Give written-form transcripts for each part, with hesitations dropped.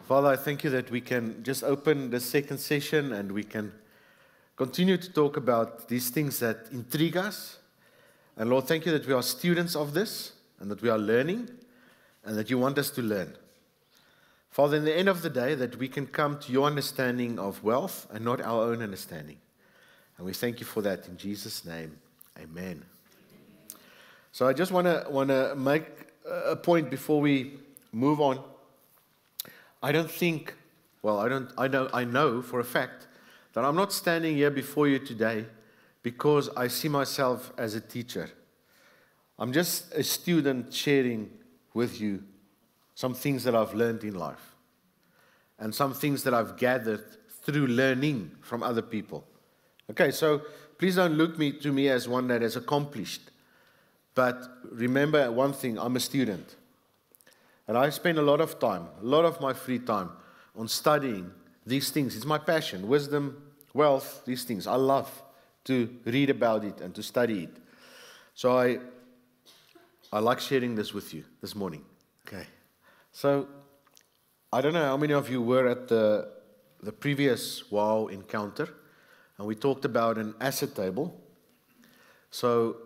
Father, I thank you that we can just open the second session and we can continue to talk about these things that intrigue us. And Lord, thank you that we are students of this and that we are learning and that you want us to learn. Father, in the end of the day, that we can come to your understanding of wealth and not our own understanding. And we thank you for that in Jesus' name. Amen. So I just want to make a point before we move on. I know for a fact that I'm not standing here before you today because I see myself as a teacher. I'm just a student sharing with you some things that I've learned in life and some things that I've gathered through learning from other people. Okay, so please don't look to me as one that is accomplished. But remember one thing, I'm a student. And I spend a lot of time, a lot of my free time on studying these things. It's my passion, wisdom, wealth, these things. I love to read about it and to study it. So I like sharing this with you this morning. Okay. So I don't know how many of you were at the previous WOW encounter, and we talked about an asset table. So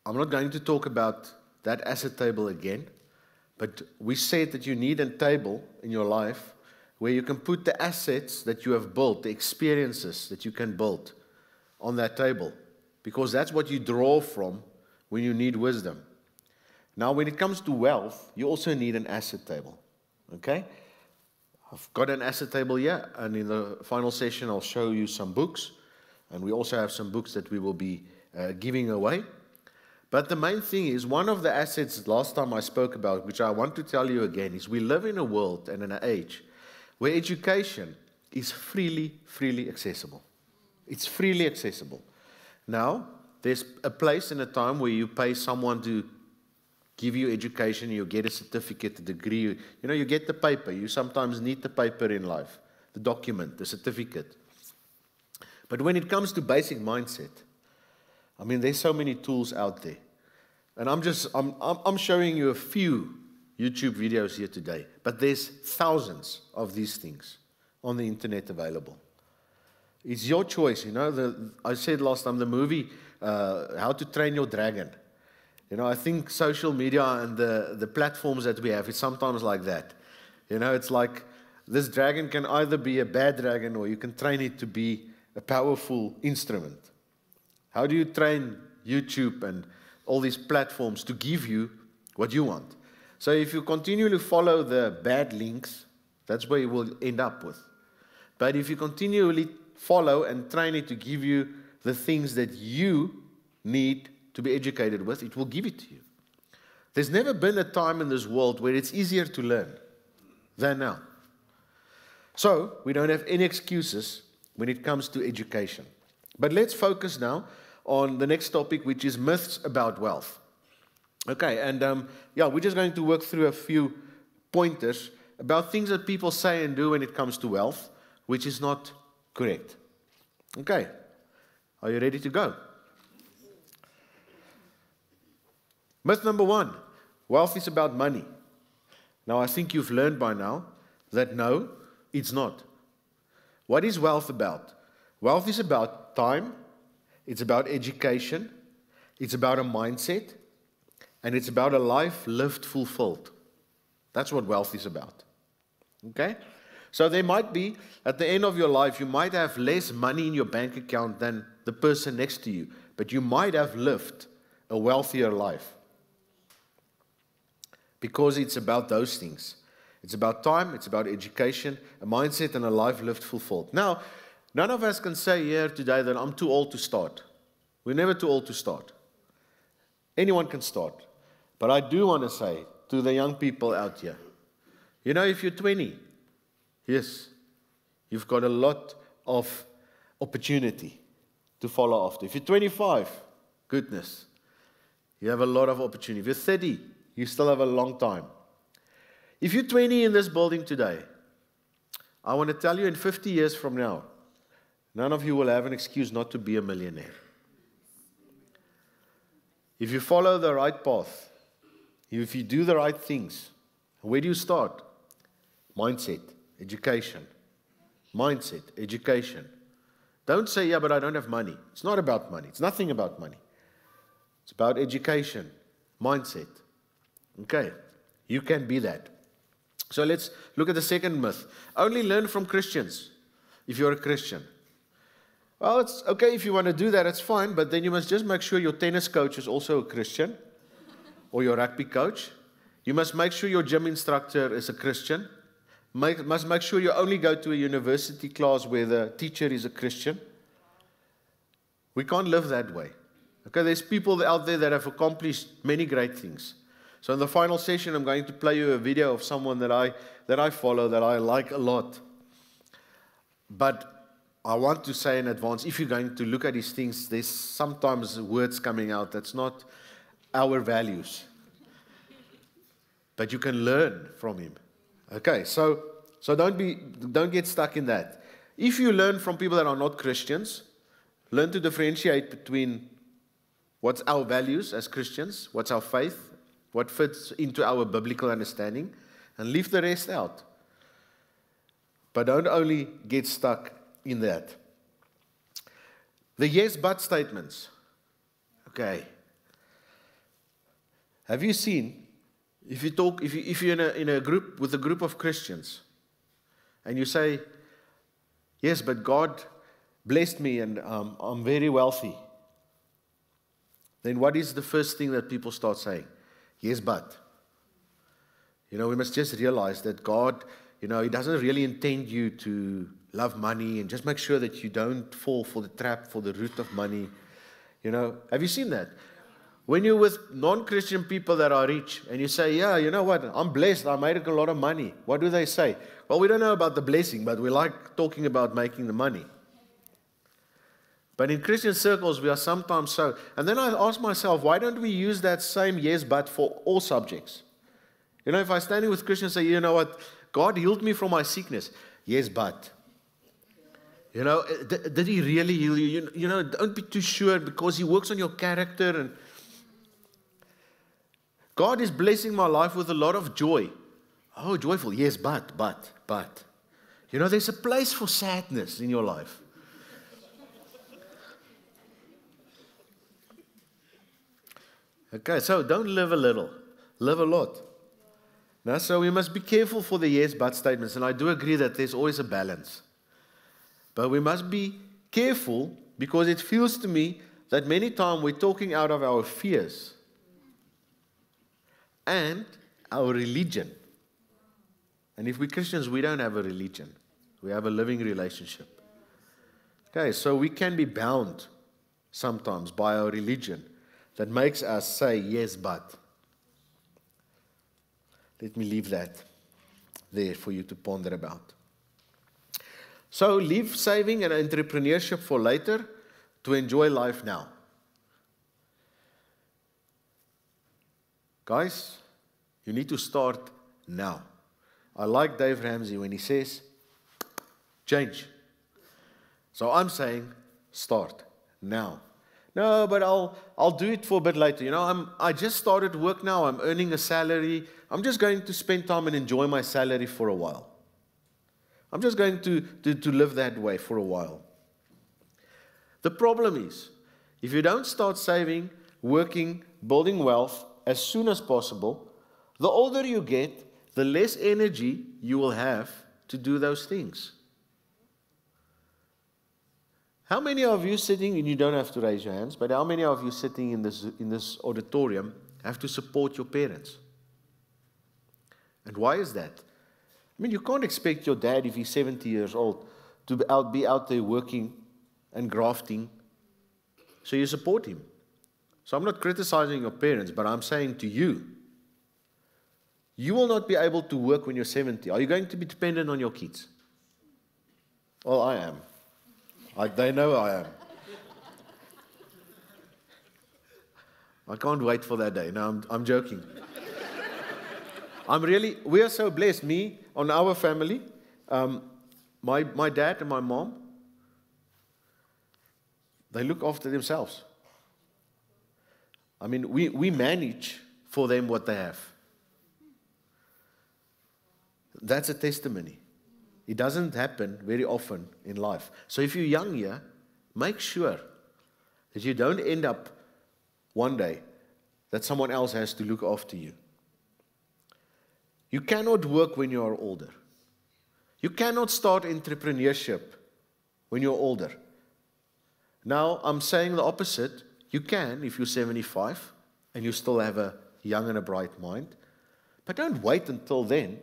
I'm not going to talk about that asset table again, but we said that you need a table in your life where you can put the assets that you have built, the experiences that you can build on that table, because that's what you draw from when you need wisdom. Now, when it comes to wealth, you also need an asset table, okay? I've got an asset table here, and in the final session, I'll show you some books, and we also have some books that we will be giving away. But the main thing is, one of the assets last time I spoke about, which I want to tell you again, is we live in a world and in an age where education is freely accessible. It's freely accessible. Now, there's a place and a time where you pay someone to give you education, you get a certificate, a degree, you get the paper. You sometimes need the paper in life, the document, the certificate. But when it comes to basic mindset, there's so many tools out there. And I'm showing you a few YouTube videos here today, but there's thousands of these things on the internet available. It's your choice, I said last time, the movie, How to Train Your Dragon. I think social media and the platforms that we have, it's sometimes like that. It's like this dragon can either be a bad dragon or you can train it to be a powerful instrument. How do you train YouTube and all these platforms to give you what you want? So if you continually follow the bad links, that's where you will end up with. But if you continually follow and train it to give you the things that you need to be educated with, it will give it to you. There's never been a time in this world where it's easier to learn than now. So we don't have any excuses when it comes to education. But let's focus now on the next topic, which is myths about wealth. Okay, and we're just going to work through a few pointers about things that people say and do when it comes to wealth, which is not correct. Okay, are you ready to go? Myth number 1, wealth is about money. Now, I think you've learned by now that no, it's not. What is wealth about? Wealth is about time. It's about education, it's about a mindset, and it's about a life lived fulfilled. That's what wealth is about. Okay? So there might be, at the end of your life, you might have less money in your bank account than the person next to you, but you might have lived a wealthier life. Because it's about those things. It's about time, it's about education, a mindset, and a life lived fulfilled. Now, none of us can say here today that I'm too old to start. We're never too old to start. Anyone can start. But I do want to say to the young people out here, if you're 20, yes, you've got a lot of opportunity to follow after. If you're 25, goodness, you have a lot of opportunity. If you're 30, you still have a long time. If you're 20 in this building today, I want to tell you in 50 years from now, none of you will have an excuse not to be a millionaire. If you follow the right path, if you do the right things, where do you start? Mindset, education. Mindset, education. Don't say, yeah, but I don't have money. It's not about money. It's nothing about money. It's about education, mindset. Okay, you can be that. So let's look at the second myth. Only learn from Christians if you're a Christian. Well, it's okay if you want to do that, it's fine, but then you must just make sure your tennis coach is also a Christian, or your rugby coach. You must make sure your gym instructor is a Christian. Must make sure you only go to a university class where the teacher is a Christian. We can't live that way. Okay, there's people out there that have accomplished many great things. So in the final session, I'm going to play you a video of someone that I follow, that I like a lot. But I want to say in advance, if you're going to look at these things, there's sometimes words coming out that's not our values. But you can learn from him. Okay, so don't get stuck in that. If you learn from people that are not Christians, learn to differentiate between what's our values as Christians, what's our faith, what fits into our biblical understanding, and leave the rest out. But don't only get stuck in that. The yes but statements. Okay. Have you seen, if you're in a group with a group of Christians, and you say, yes, but God blessed me and I'm very wealthy, then what is the first thing that people start saying? Yes, but. We must just realize that God, He doesn't really intend you to love money, and just make sure that you don't fall for the trap, for the root of money. Have you seen that? When you're with non-Christian people that are rich, and you say, yeah, you know what, I'm blessed, I made a lot of money. What do they say? Well, we don't know about the blessing, but we like talking about making the money. But in Christian circles, we are sometimes so. And then I ask myself, why don't we use that same yes, but for all subjects? If I stand with Christians and say, you know what, God healed me from my sickness. Yes, but. Did He really heal you? Don't be too sure, because He works on your character. And God is blessing my life with a lot of joy. Oh, joyful. Yes, but. There's a place for sadness in your life. Okay, so don't live a little, live a lot. Now, so we must be careful for the yes, but statements, and I do agree that there's always a balance. But we must be careful, because it feels to me that many times we're talking out of our fears and our religion. And if we're Christians, we don't have a religion. We have a living relationship. Okay, so we can be bound sometimes by our religion that makes us say, yes, but. Let me leave that there for you to ponder about. So leave saving and entrepreneurship for later to enjoy life now. Guys, you need to start now. I like Dave Ramsey when he says, change. So I'm saying, start now. No, but I'll do it for a bit later. I just started work now. I'm earning a salary. I'm just going to spend time and enjoy my salary for a while. I'm just going to live that way for a while. The problem is, if you don't start saving, working, building wealth as soon as possible, the older you get, the less energy you will have to do those things. How many of you sitting, and you don't have to raise your hands, but how many of you sitting in this auditorium have to support your parents? And why is that? You can't expect your dad, if he's 70 years old, to be out there working and grafting, so you support him. So I'm not criticizing your parents, but I'm saying to you, you will not be able to work when you're 70. Are you going to be dependent on your kids? Well, I am. They know I am. I can't wait for that day. No, I'm joking. We are so blessed. Me, on our family, my dad and my mom, they look after themselves. We manage for them what they have. That's a testimony. It doesn't happen very often in life. So if you're young here, make sure that you don't end up one day that someone else has to look after you. You cannot work when you are older. You cannot start entrepreneurship when you're older. Now, I'm saying the opposite. You can if you're 75 and you still have a young and a bright mind. But don't wait until then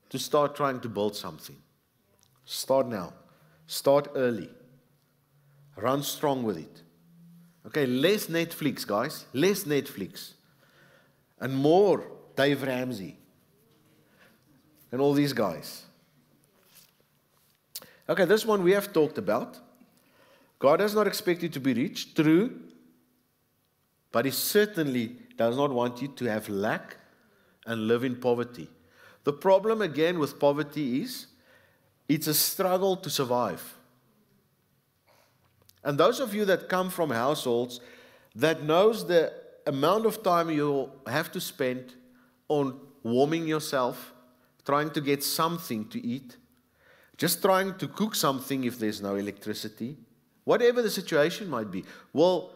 to start trying to build something. Start now. Start early. Run strong with it. Okay, less Netflix, guys. Less Netflix. And more Dave Ramsey. And all these guys. Okay, this one we have talked about. God does not expect you to be rich, true. But He certainly does not want you to have lack and live in poverty. The problem again with poverty is, it's a struggle to survive. And those of you that come from households that knows the amount of time you have to spend on warming yourself, trying to get something to eat, just trying to cook something if there's no electricity, whatever the situation might be, will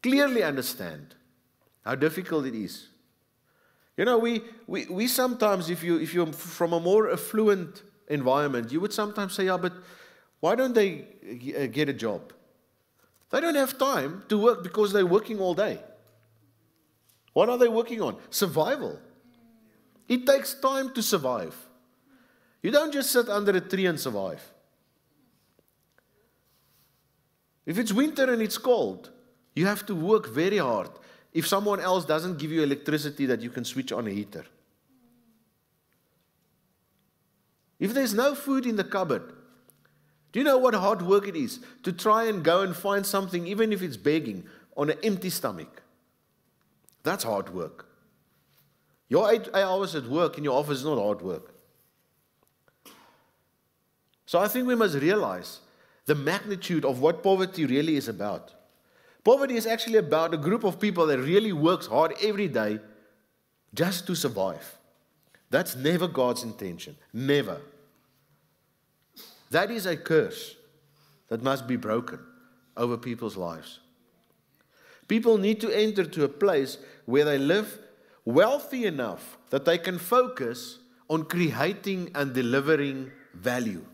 clearly understand how difficult it is. You know, we sometimes, if you're from a more affluent environment, you would sometimes say, yeah, but why don't they get a job? They don't have time to work because they're working all day. What are they working on? Survival. It takes time to survive. You don't just sit under a tree and survive. If it's winter and it's cold, you have to work very hard if someone else doesn't give you electricity that you can switch on a heater. If there's no food in the cupboard, do you know what hard work it is to try and go and find something, even if it's begging, on an empty stomach? That's hard work. Your 8 hours at work in your office is not hard work. So I think we must realize the magnitude of what poverty really is about. Poverty is actually about a group of people that really works hard every day just to survive. That's never God's intention. Never. That is a curse that must be broken over people's lives. People need to enter to a place where they live wealthy enough that they can focus on creating and delivering value,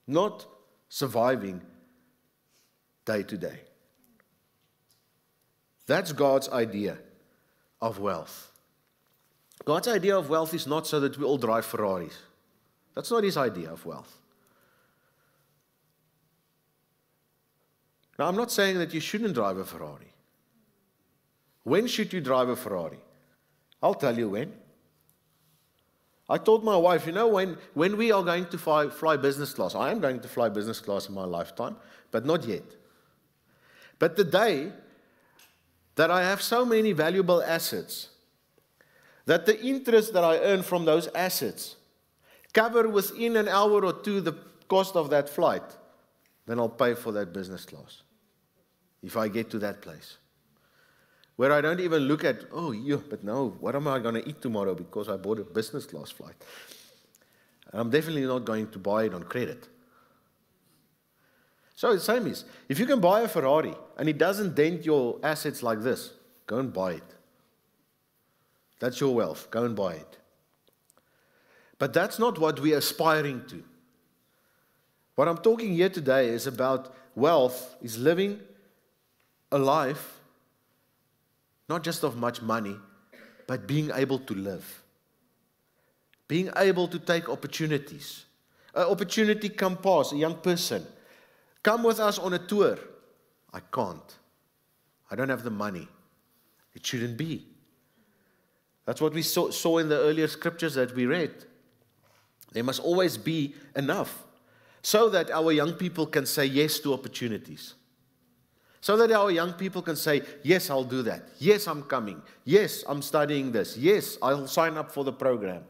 not surviving day to day. That's God's idea of wealth. God's idea of wealth is not so that we all drive Ferraris. That's not His idea of wealth. Now, I'm not saying that you shouldn't drive a Ferrari. When should you drive a Ferrari? I'll tell you when. I told my wife, you know, when we are going to fly business class, I am going to fly business class in my lifetime, but not yet. But the day that I have so many valuable assets, that the interest that I earn from those assets cover within an hour or two the cost of that flight, then I'll pay for that business class. If I get to that place. Where I don't even look at, oh, yeah, but no, what am I going to eat tomorrow because I bought a business class flight? I'm definitely not going to buy it on credit. So the same is, if you can buy a Ferrari and it doesn't dent your assets like this, go and buy it. That's your wealth. Go and buy it. But that's not what we're aspiring to. What I'm talking here today is about wealth, is living a life, not just of much money, but being able to live. Being able to take opportunities. An opportunity come past, a young person. Come with us on a tour. I can't. I don't have the money. It shouldn't be. That's what we saw in the earlier scriptures that we read. There must always be enough so that our young people can say yes to opportunities. So that our young people can say, yes, I'll do that. Yes, I'm coming. Yes, I'm studying this. Yes, I'll sign up for the program.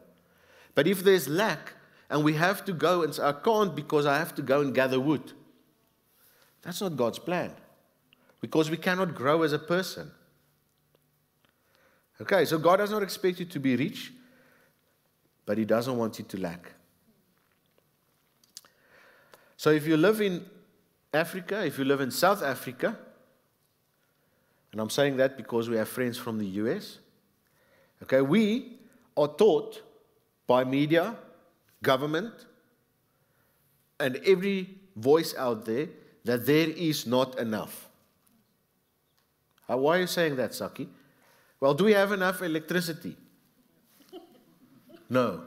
But if there's lack and we have to go and say, I can't because I have to go and gather wood. That's not God's plan. Because we cannot grow as a person. Okay, so God does not expect you to be rich. but He doesn't want you to lack. So if you live in Africa, if you live in South Africa, and I'm saying that because we have friends from the US, okay, we are taught by media, government, and every voice out there that there is not enough. Why are you saying that, Saki? Well, do we have enough electricity? No.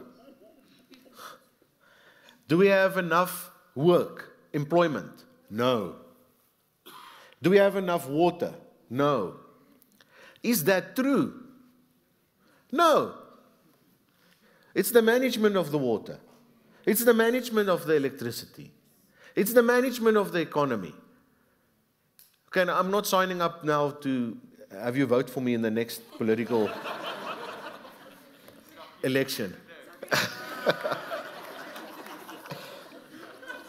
Do we have enough work, employment? No. Do we have enough water? No. Is that true? No. It's the management of the water. It's the management of the electricity. It's the management of the economy. Okay, now I'm not signing up now to have you vote for me in the next political election.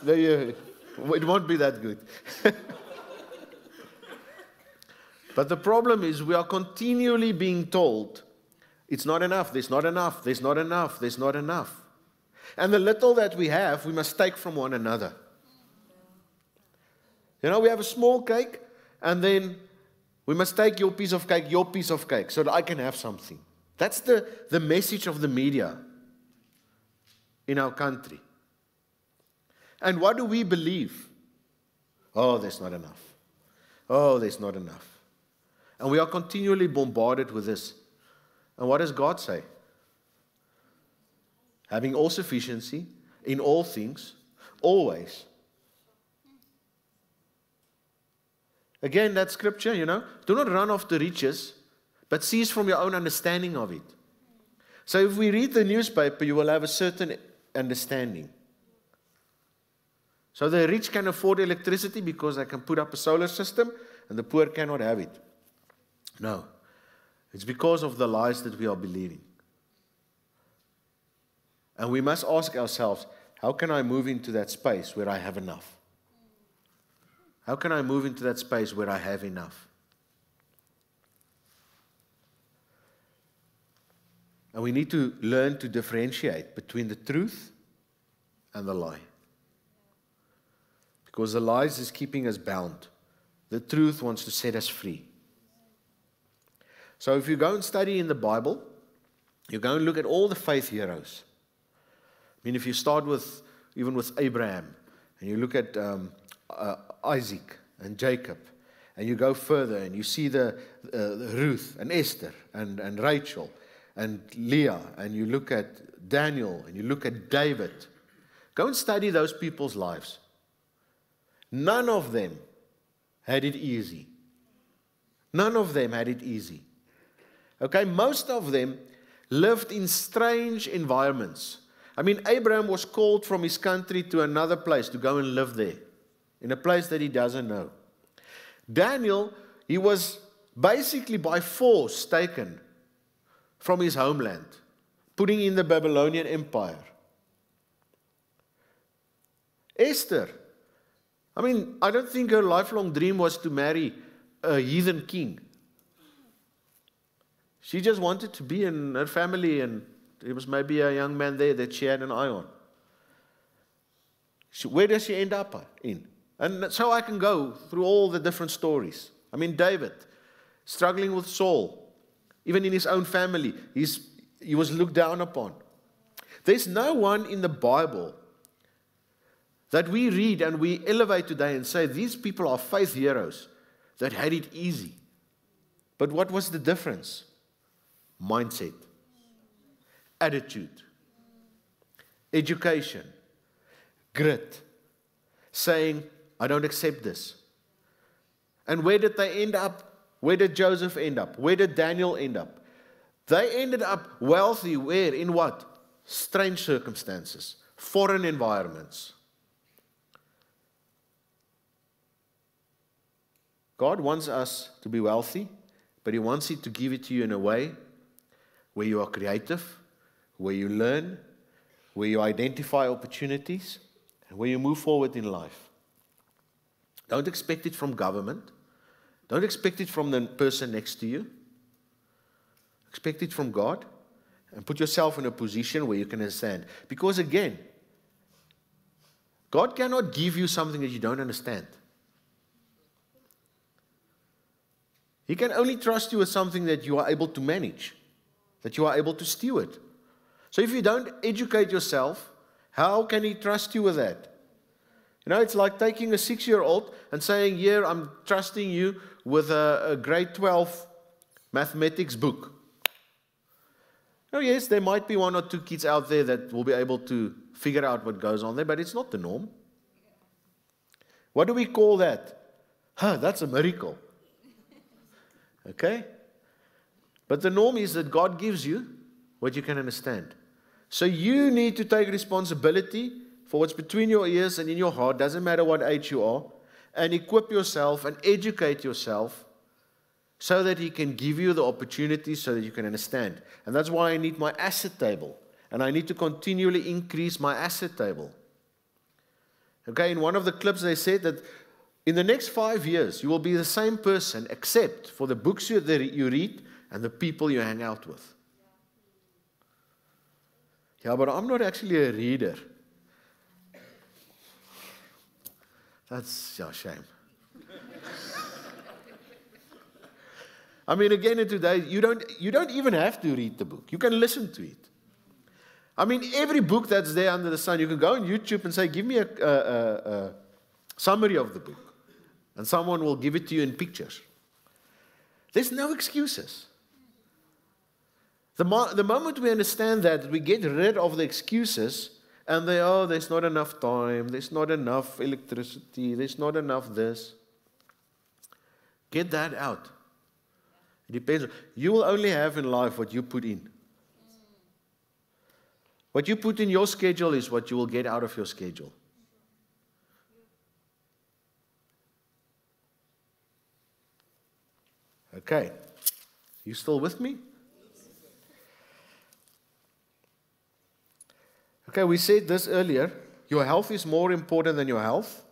It won't be that good. But the problem is we are continually being told, it's not enough, there's not enough, there's not enough, there's not enough. And the little that we have, we must take from one another. You know, we have a small cake, and then we must take your piece of cake, so that I can have something. That's the message of the media in our country. And what do we believe? Oh, there's not enough. Oh, there's not enough. And we are continually bombarded with this. And what does God say? Having all sufficiency in all things, always. Again, that scripture, you know, do not run after riches, but cease from your own understanding of it. So if we read the newspaper, you will have a certain understanding. So the rich can afford electricity because they can put up a solar system, and the poor cannot have it. No. It's because of the lies that we are believing. And we must ask ourselves, how can I move into that space where I have enough? How can I move into that space where I have enough? And we need to learn to differentiate between the truth and the lie. Because the lies is keeping us bound. The truth wants to set us free. So if you go and study in the Bible, you go and look at all the faith heroes. I mean, if you start even with Abraham, and you look at Isaac and Jacob, and you go further and you see the Ruth and Esther and Rachel and Leah, and you look at Daniel and you look at David, go and study those people's lives. None of them had it easy. None of them had it easy. Okay, most of them lived in strange environments. I mean, Abraham was called from his country to another place to go and live there, in a place that he doesn't know. Daniel, he was basically by force taken from his homeland, putting in the Babylonian Empire. Esther, I mean, I don't think her lifelong dream was to marry a heathen king. She just wanted to be in her family, and there was maybe a young man there that she had an eye on. Where does she end up in? And so I can go through all the different stories. I mean, David, struggling with Saul, even in his own family, he was looked down upon. There's no one in the Bible that we read and we elevate today and say, these people are faith heroes that had it easy. But what was the difference? Mindset, attitude, education, grit, saying, I don't accept this. And where did they end up? Where did Joseph end up? Where did Daniel end up? They ended up wealthy where? In what? Strange circumstances, foreign environments. God wants us to be wealthy, but He wants it to give it to you in a way where you are creative, where you learn, where you identify opportunities, and where you move forward in life. Don't expect it from government. Don't expect it from the person next to you. Expect it from God. and put yourself in a position where you can understand. Because again, God cannot give you something that you don't understand. He can only trust you with something that you are able to manage, that you are able to steward. So if you don't educate yourself, how can He trust you with that? You know, it's like taking a 6-year-old and saying, here, I'm trusting you with a grade 12 mathematics book. Oh, yes, there might be 1 or 2 kids out there that will be able to figure out what goes on there, but it's not the norm. What do we call that? That's a miracle. Okay? But the norm is that God gives you what you can understand. So you need to take responsibility for what's between your ears and in your heart, doesn't matter what age you are, and equip yourself and educate yourself so that He can give you the opportunity so that you can understand. And that's why I need my asset table. And I need to continually increase my asset table. Okay, in one of the clips they said that in the next 5 years, you will be the same person except for the books you read and the people you hang out with. Yeah, but I'm not actually a reader. That's a shame. I mean, again, in today, you don't even have to read the book. You can listen to it. I mean, every book that's there under the sun, you can go on YouTube and say, give me a summary of the book. And someone will give it to you in pictures. There's no excuses. The moment we understand that, we get rid of the excuses, and there's not enough time, there's not enough electricity, there's not enough this. Get that out. It depends. You will only have in life what you put in. What you put in your schedule is what you will get out of your schedule. Okay. You still with me? Okay, we said this earlier. Your health is more important than your health.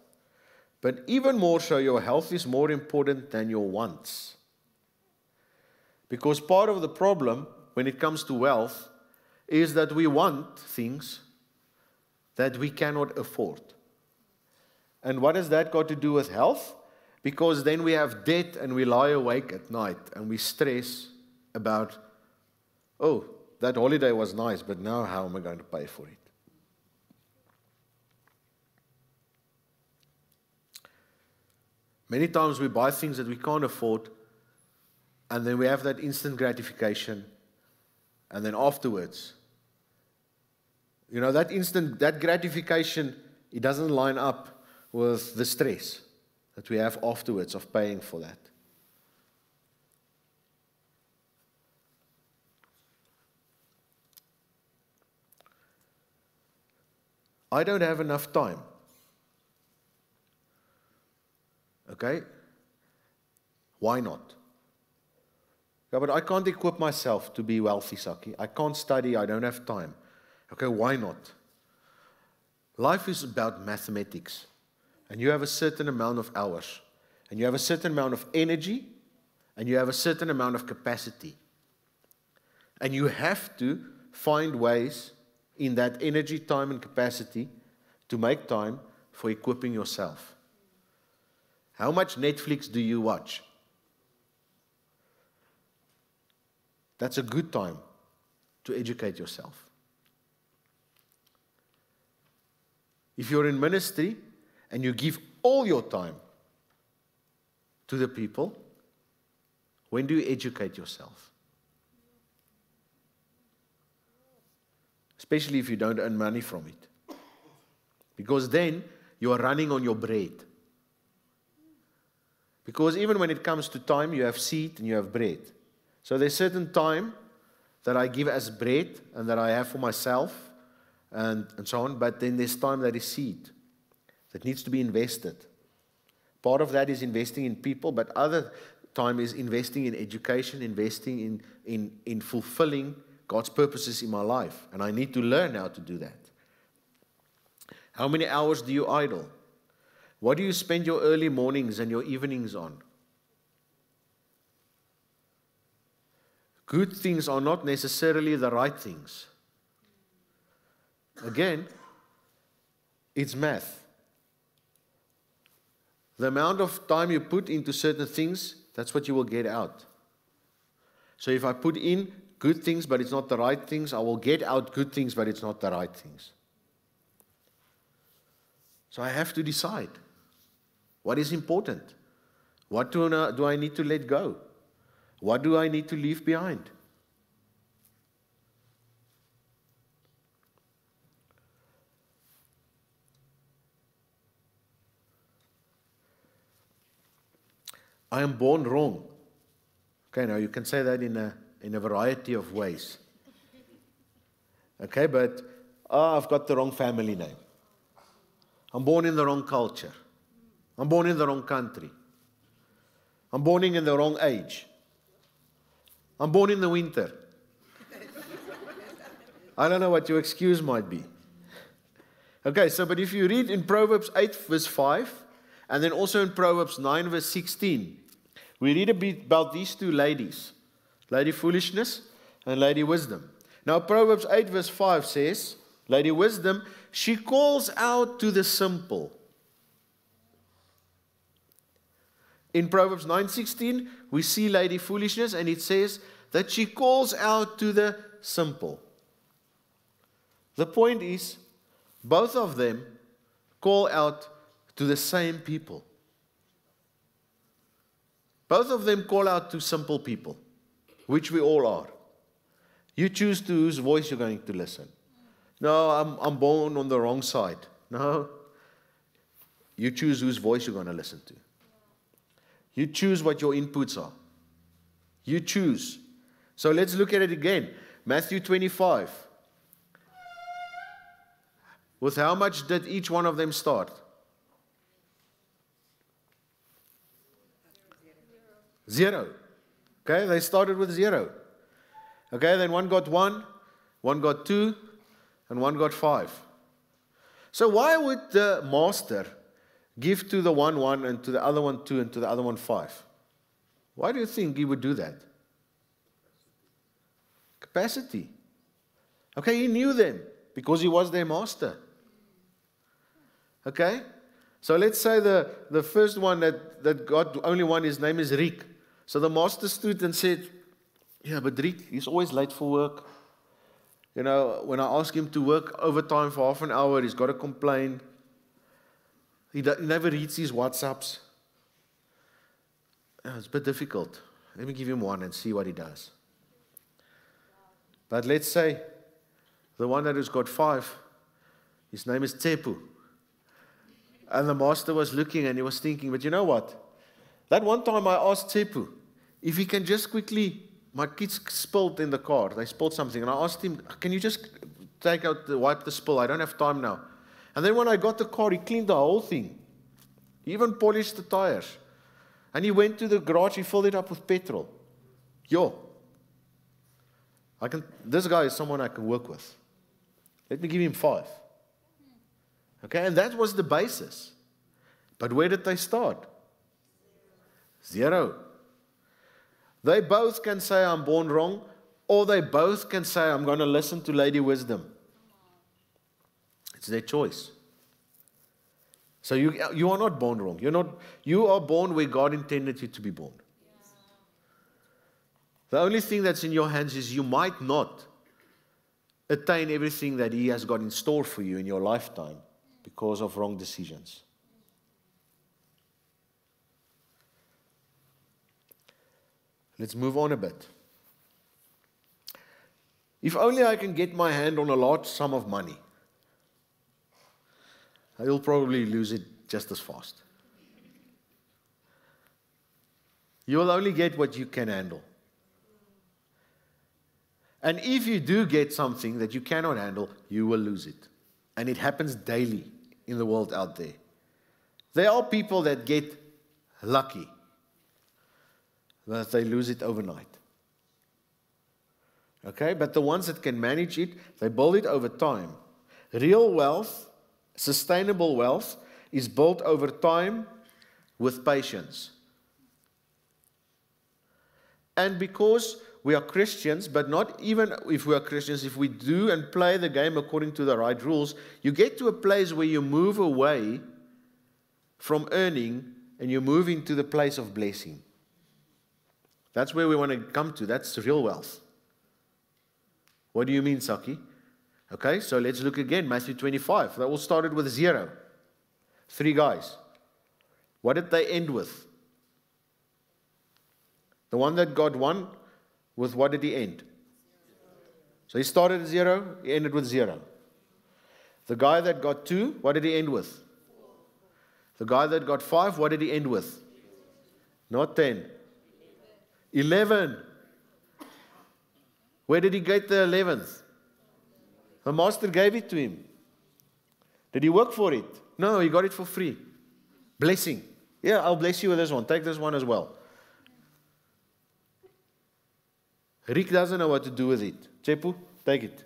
But even more so, your health is more important than your wants. Because part of the problem when it comes to wealth is that we want things that we cannot afford. And what has that got to do with health? Because then we have debt and we lie awake at night and we stress about, oh, that holiday was nice, but now how am I going to pay for it? Many times we buy things that we can't afford, and then we have that instant gratification, and then afterwards, that gratification, it doesn't line up with the stress that we have afterwards of paying for that. I don't have enough time. Okay? Why not? Yeah, but I can't equip myself to be wealthy, Saki. I can't study, I don't have time. Okay, why not? Life is about mathematics. And you have a certain amount of hours. And you have a certain amount of energy. And you have a certain amount of capacity. And you have to find ways in that energy, time, and capacity to make time for equipping yourself. How much Netflix do you watch? That's a good time to educate yourself. If you're in ministry and you give all your time to the people, when do you educate yourself? Especially if you don't earn money from it. Because then you are running on your bread. Because even when it comes to time, you have seed and you have bread. So there's certain time that I give as bread and that I have for myself and so on. But then there's time that is seed that needs to be invested. Part of that is investing in people, but other time is investing in education, investing in fulfilling God's purposes in my life. And I need to learn how to do that. How many hours do you idle? What do you spend your early mornings and your evenings on? Good things are not necessarily the right things. Again, it's math. The amount of time you put into certain things, that's what you will get out. So if I put in good things, but it's not the right things, I will get out good things, but it's not the right things. So I have to decide. What is important? What do I need to let go? What do I need to leave behind? I am born wrong. Okay, now you can say that in a variety of ways. Okay, but I've got the wrong family name. I'm born in the wrong culture. I'm born in the wrong country. I'm born in the wrong age. I'm born in the winter. I don't know what your excuse might be. Okay, so but if you read in Proverbs 8 verse 5, and then also in Proverbs 9 verse 16, we read a bit about these two ladies, Lady Foolishness and Lady Wisdom. Now Proverbs 8 verse 5 says, Lady Wisdom, she calls out to the simple. In Proverbs 9:16, we see Lady Foolishness, and it says that she calls out to the simple. The point is, both of them call out to the same people. Both of them call out to simple people, which we all are. You choose to whose voice you're going to listen. No, I'm born on the wrong side. No. You choose whose voice you're going to listen to. You choose what your inputs are. You choose. So let's look at it again. Matthew 25. With how much did each one of them start? 0. Okay, they started with 0. Okay, then one got 1, one got 2, and one got 5. So why would the master give to the one 1 and to the other one 2 and to the other one 5? Why do you think he would do that? Capacity. Okay, he knew them because he was their master. Okay? So let's say the first one that got only one, his name is Rick. So the master stood and said, yeah, but Rick, he's always late for work. You know, when I ask him to work overtime for half an hour, he's got to complain. He never reads his WhatsApps. It's a bit difficult. Let me give him 1 and see what he does. But let's say the one that has got 5, his name is Tsepu. And the master was looking and he was thinking, but you know what? That one time I asked Tsepu if he can just quickly, my kids spilled in the car. They spilled something. And I asked him, can you just wipe the spill? I don't have time now. And then when I got the car, he cleaned the whole thing. He even polished the tires. And he went to the garage, he filled it up with petrol. This guy is someone I can work with. Let me give him 5. Okay, and that was the basis. But where did they start? 0. They both can say I'm born wrong, or they both can say I'm going to listen to Lady Wisdom. It's their choice. So you are not born wrong. You are born where God intended you to be born. The only thing that's in your hands is you might not attain everything that He has got in store for you in your lifetime because of wrong decisions. Let's move on a bit. If only I can get my hand on a large sum of money, I will probably lose it just as fast. You will only get what you can handle. And if you do get something that you cannot handle, you will lose it. And it happens daily in the world out there. There are people that get lucky, that they lose it overnight. Okay, but the ones that can manage it, they build it over time. Real wealth, sustainable wealth, is built over time with patience. And because we are Christians, but not even if we are Christians, if we do and play the game according to the right rules, you get to a place where you move away from earning and you move into the place of blessing. That's where we want to come to. That's real wealth. What do you mean, Saki? Okay, so let's look again. Matthew 25. That all started with 0. 3 guys. What did they end with? The one that got 1, with what did he end? So he started at 0, he ended with 0. The guy that got 2, what did he end with? The guy that got 5, what did he end with? Not 10. 11. Where did he get the 11th? The master gave it to him. Did he work for it? No, he got it for free. Blessing. Yeah, I'll bless you with this one. Take this one as well. Rick doesn't know what to do with it. Chepu, take it.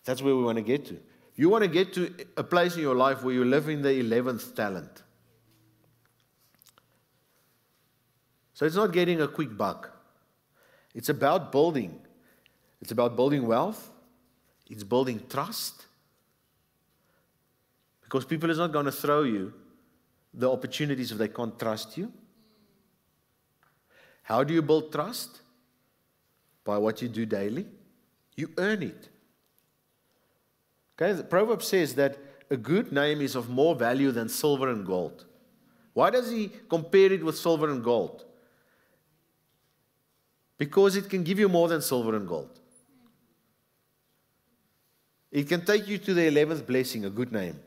That's where we want to get to. You want to get to a place in your life where you live in the 11th talent. So it's not getting a quick buck. It's about building. It's about building wealth. It's building trust. Because people is not going to throw you the opportunities if they can't trust you. How do you build trust? By what you do daily. You earn it. Okay, the proverb says that a good name is of more value than silver and gold. Why does he compare it with silver and gold? Because it can give you more than silver and gold. It can take you to the 11th blessing, a good name.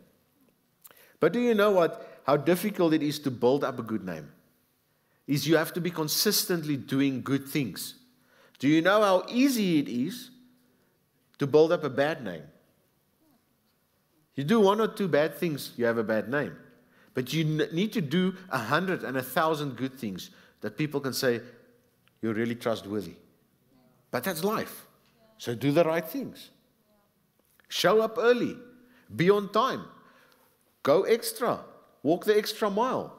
But do you know how difficult it is to build up a good name? Is you have to be consistently doing good things. Do you know how easy it is to build up a bad name? You do 1 or 2 bad things, you have a bad name. But you need to do 100 and 1,000 good things that people can say, you're really trustworthy. But that's life. So do the right things. Show up early. Be on time. Go extra. Walk the extra mile.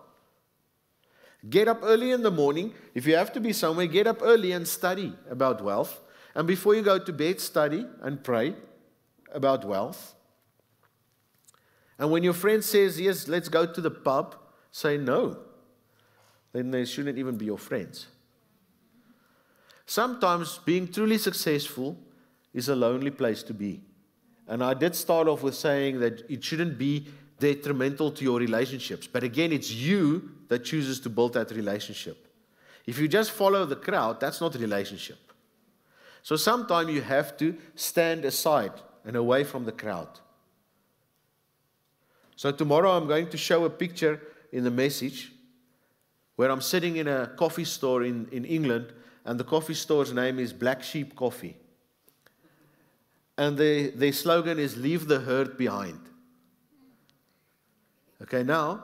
Get up early in the morning. If you have to be somewhere, get up early and study about wealth. And before you go to bed, study and pray about wealth. And when your friend says, yes, let's go to the pub, say no. Then they shouldn't even be your friends. Sometimes being truly successful is a lonely place to be. And I did start off with saying that it shouldn't be detrimental to your relationships. But again, it's you that chooses to build that relationship. If you just follow the crowd, that's not a relationship. So sometimes you have to stand aside and away from the crowd. So tomorrow I'm going to show a picture in the message where I'm sitting in a coffee store in England, and the coffee store's name is Black Sheep Coffee. And their slogan is, leave the herd behind. Okay, now,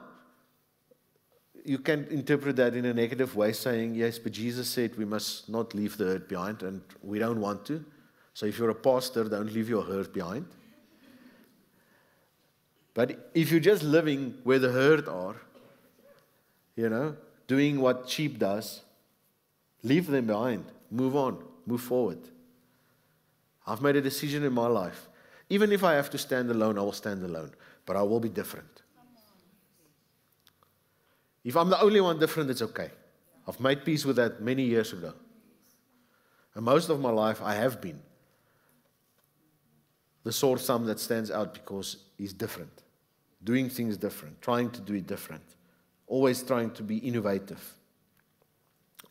you can interpret that in a negative way, saying, yes, but Jesus said we must not leave the herd behind, and we don't want to. So if you're a pastor, don't leave your herd behind. But if you're just living where the herd are, doing what sheep does, leave them behind. Move on. Move forward. I've made a decision in my life. Even if I have to stand alone, I will stand alone. But I will be different. If I'm the only one different, it's okay. I've made peace with that many years ago. And most of my life, I have been the sore thumb that stands out because he's different. Doing things different. Trying to do it different. Always trying to be innovative.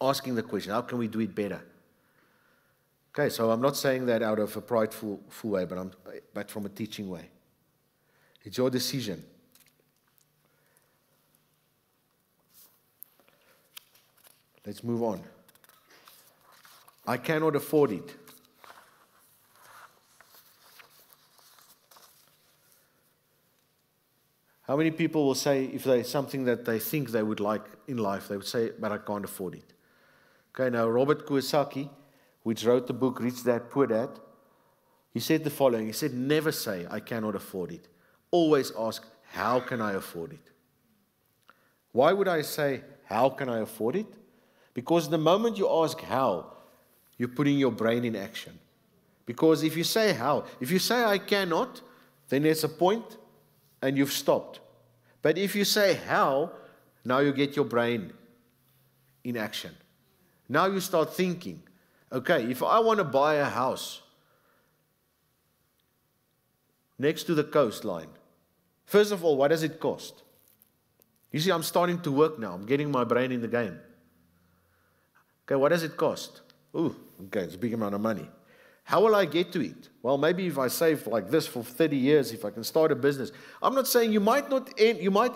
Asking the question, how can we do it better? Okay, so I'm not saying that out of a prideful way, but from a teaching way. It's your decision. Let's move on. I cannot afford it. How many people will say, if there's something that they think they would like in life, they would say, but I can't afford it. Okay, now Robert Kiyosaki, which wrote the book Rich Dad, Poor Dad, he said the following. He said, never say, I cannot afford it. Always ask, how can I afford it? Why would I say, how can I afford it? Because the moment you ask how, you're putting your brain in action. Because if you say how, if you say I cannot, then there's a point and you've stopped. But if you say how, now you get your brain in action. Now you start thinking, okay, if I want to buy a house next to the coastline, first of all, what does it cost? You see, I'm starting to work now. I'm getting my brain in the game. Okay, what does it cost? Ooh, okay, it's a big amount of money. How will I get to it? Well, maybe if I save like this for 30 years, if I can start a business. I'm not saying you might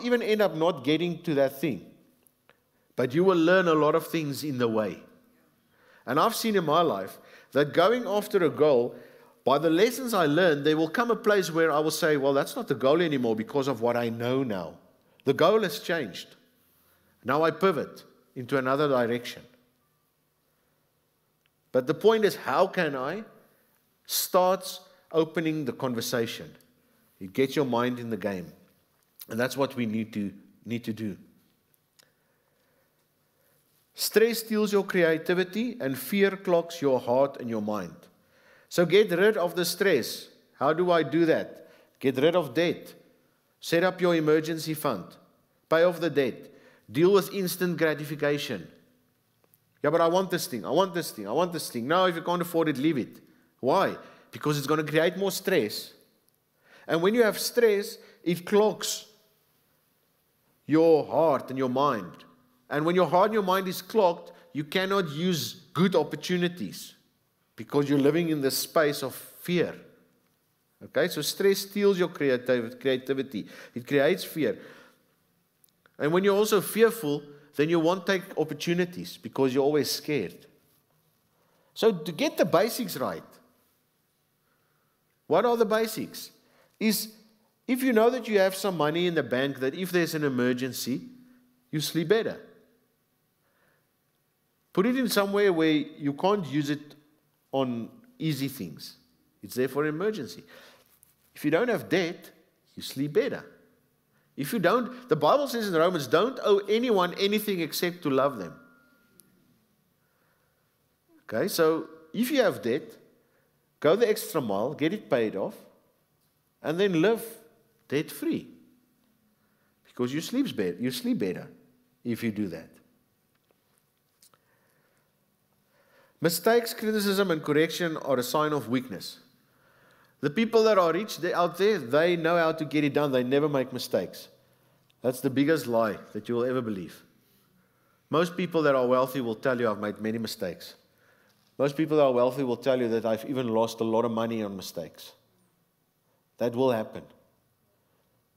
even end up not getting to that thing. But you will learn a lot of things in the way. And I've seen in my life that going after a goal, by the lessons I learned, there will come a place where I will say, well, that's not the goal anymore because of what I know now. The goal has changed. Now I pivot into another direction. But the point is, how can I? Starts opening the conversation. It gets your mind in the game. And that's what we need to do. Stress steals your creativity and fear clogs your heart and your mind. So get rid of the stress. How do I do that? Get rid of debt. Set up your emergency fund. Pay off the debt. Deal with instant gratification. Yeah, but I want this thing. I want this thing. I want this thing. No, if you can't afford it, leave it. Why? Because it's going to create more stress. And when you have stress, it clogs your heart and your mind. And when your heart and your mind is clogged, you cannot use good opportunities because you're living in the space of fear. Okay, so stress steals your creativity. It creates fear. And when you're also fearful, then you won't take opportunities because you're always scared. So to get the basics right, what are the basics? Is if you know that you have some money in the bank, that if there's an emergency, you sleep better. Put it in somewhere where you can't use it on easy things. It's there for an emergency. If you don't have debt, you sleep better. If you don't, the Bible says in Romans, don't owe anyone anything except to love them. Okay, so if you have debt, go the extra mile, get it paid off, and then live debt-free. Because you sleep better if you do that. Mistakes, criticism, and correction are a sign of weakness. The people that are rich out there, they know how to get it done. They never make mistakes. That's the biggest lie that you will ever believe. Most people that are wealthy will tell you, I've made many mistakes. Most people that are wealthy will tell you that I've even lost a lot of money on mistakes. That will happen.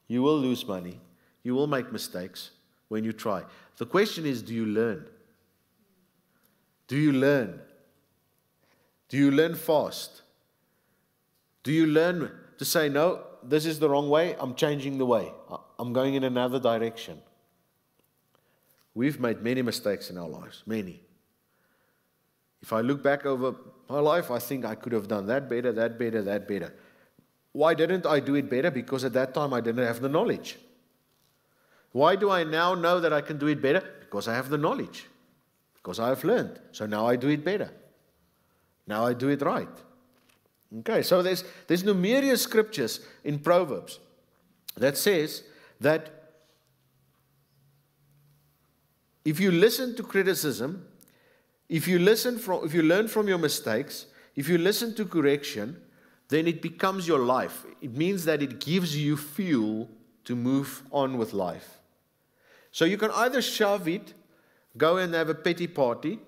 You will lose money. You will make mistakes when you try. The question is, do you learn? Do you learn? Do you learn fast? Do you learn to say, no, this is the wrong way, I'm changing the way. I'm going in another direction. We've made many mistakes in our lives, many. If I look back over my life, I think I could have done that better, that better, that better. Why didn't I do it better? Because at that time I didn't have the knowledge. Why do I now know that I can do it better? Because I have the knowledge. Because I have learned. So now I do it better. Now I do it right. Okay, so there's numerous scriptures in Proverbs that says that if you listen to criticism, if you learn from your mistakes, if you listen to correction, then it becomes your life. It means that it gives you fuel to move on with life. So you can either shove it, go and have a pity party,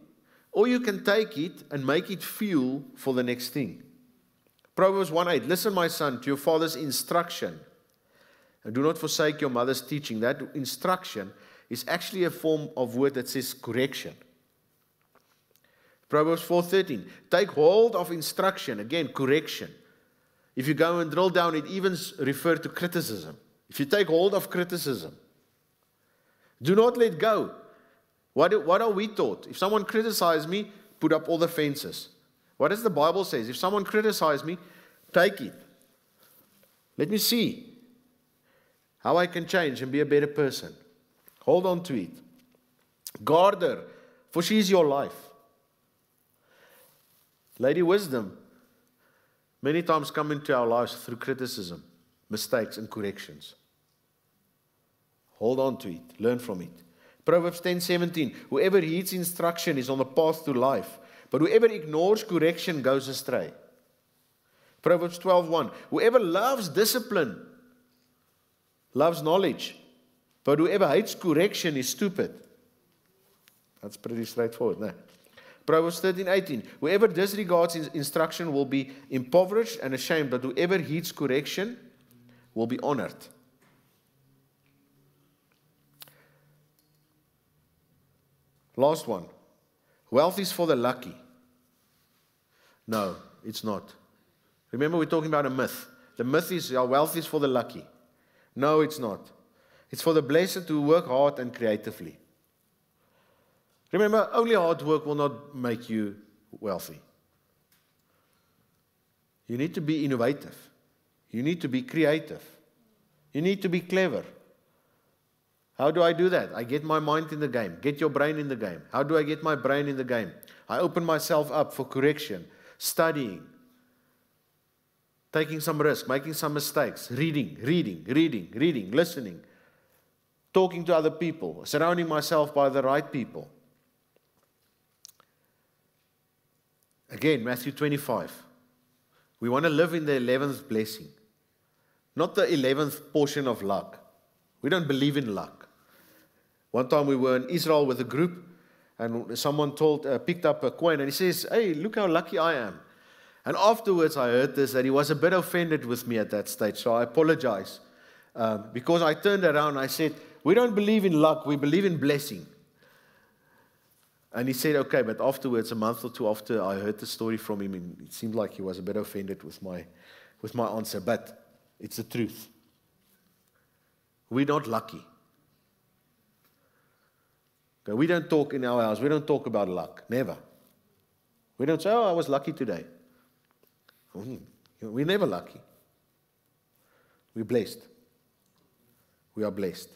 or you can take it and make it fuel for the next thing. Proverbs 1:8, listen, my son, to your father's instruction, and do not forsake your mother's teaching. That instruction is actually a form of word that says correction. Proverbs 4:13, take hold of instruction, again, correction. If you go and drill down, it even refers to criticism. If you take hold of criticism, do not let go. What are we taught? If someone criticizes me, put up all the fences. What does the Bible say? If someone criticizes me, take it. Let me see how I can change and be a better person. Hold on to it. Garder for she is your life. Lady Wisdom many times come into our lives through criticism, mistakes, and corrections. Hold on to it. Learn from it. Proverbs 10:17. Whoever heeds instruction is on the path to life, but whoever ignores correction goes astray. Proverbs 12:1. Whoever loves discipline loves knowledge, but whoever hates correction is stupid. That's pretty straightforward, no? Proverbs 13:18. Whoever disregards instruction will be impoverished and ashamed, but whoever heeds correction will be honored. Last one. Wealth is for the lucky. No, it's not. Remember, we're talking about a myth. The myth is wealth is for the lucky. No, it's not. It's for the blessed who work hard and creatively. Remember, only hard work will not make you wealthy. You need to be innovative. You need to be creative. You need to be clever. How do I do that? I get my mind in the game. Get your brain in the game. How do I get my brain in the game? I open myself up for correction, studying, taking some risk, making some mistakes, reading, listening, talking to other people, surrounding myself by the right people. Again, Matthew 25. We want to live in the 11th blessing, not the 11th portion of luck. We don't believe in luck. One time we were in Israel with a group, and someone picked up a coin, and he says, "Hey, look how lucky I am." And afterwards I heard this, that he was a bit offended with me at that stage, so I apologize. Because I turned around and I said, "We don't believe in luck, we believe in blessing." And he said, "Okay," but afterwards, a month or two after I heard the story from him, and it seemed like he was a bit offended with my answer, but it's the truth. We're not lucky. Okay, we don't talk in our house, we don't talk about luck, never. We don't say, "Oh, I was lucky today." We're never lucky. We're blessed. We are blessed.